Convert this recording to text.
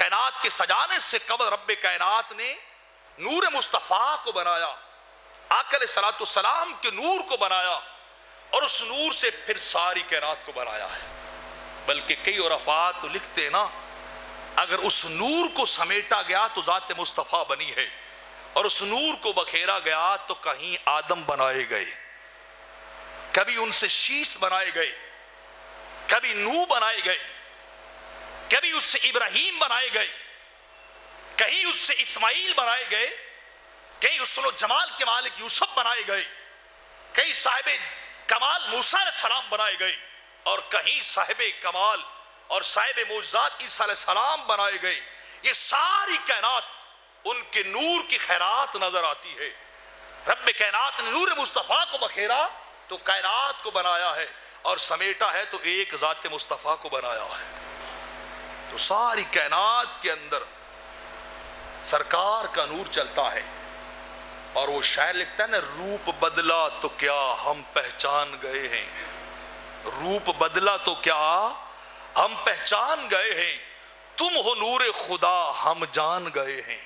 کائنات کے سجانے سے قبل رب کائنات نے نور مصطفیٰ کو بنایا، آقا علیہ الصلوۃ والسلام کے نور کو بنایا، اور اس نور سے پھر ساری کائنات کو بنایا ہے۔ بلکہ کئی عرفاء تو لکھتے ہیں نا، اگر اس نور کو سمیٹا گیا تو ذات مصطفیٰ بنی ہے، اور اس نور کو بکھیرا گیا تو کہیں آدم بنائے گئے، کبھی ان سے شیش بنائے گئے، کبھی نوح بنائے گئے، کبھی اس سے ابراہیم بنائے گئے، کہیں اس سے اسماعیل بنائے گئے، کہیں حسن و جمال کے مالک یوسف بنائے گئے، کہیں صاحب کمال موسیٰ علیہ السلام بنائے گئے، اور کہیں صاحب کمال اور صاحب معجزات عیسیٰ علیہ السلام بنائے گئے۔ یہ ساری کائنات ان کے نور کی خیرات نظر آتی ہے۔ رب کائنات نے نور مصطفیٰ کو بکھیرا تو کائنات کو بنایا ہے، اور سمیٹا ہے تو ایک ذات مصطفیٰ کو بنایا ہے۔ تو ساری کائنات کے اندر سرکار کا نور چلتا ہے، اور وہ شاعر لکھتا ہے نا، روپ بدلا تو کیا ہم پہچان گئے ہیں، روپ بدلا تو کیا ہم پہچان گئے ہیں، تم ہو نور خدا ہم جان گئے ہیں۔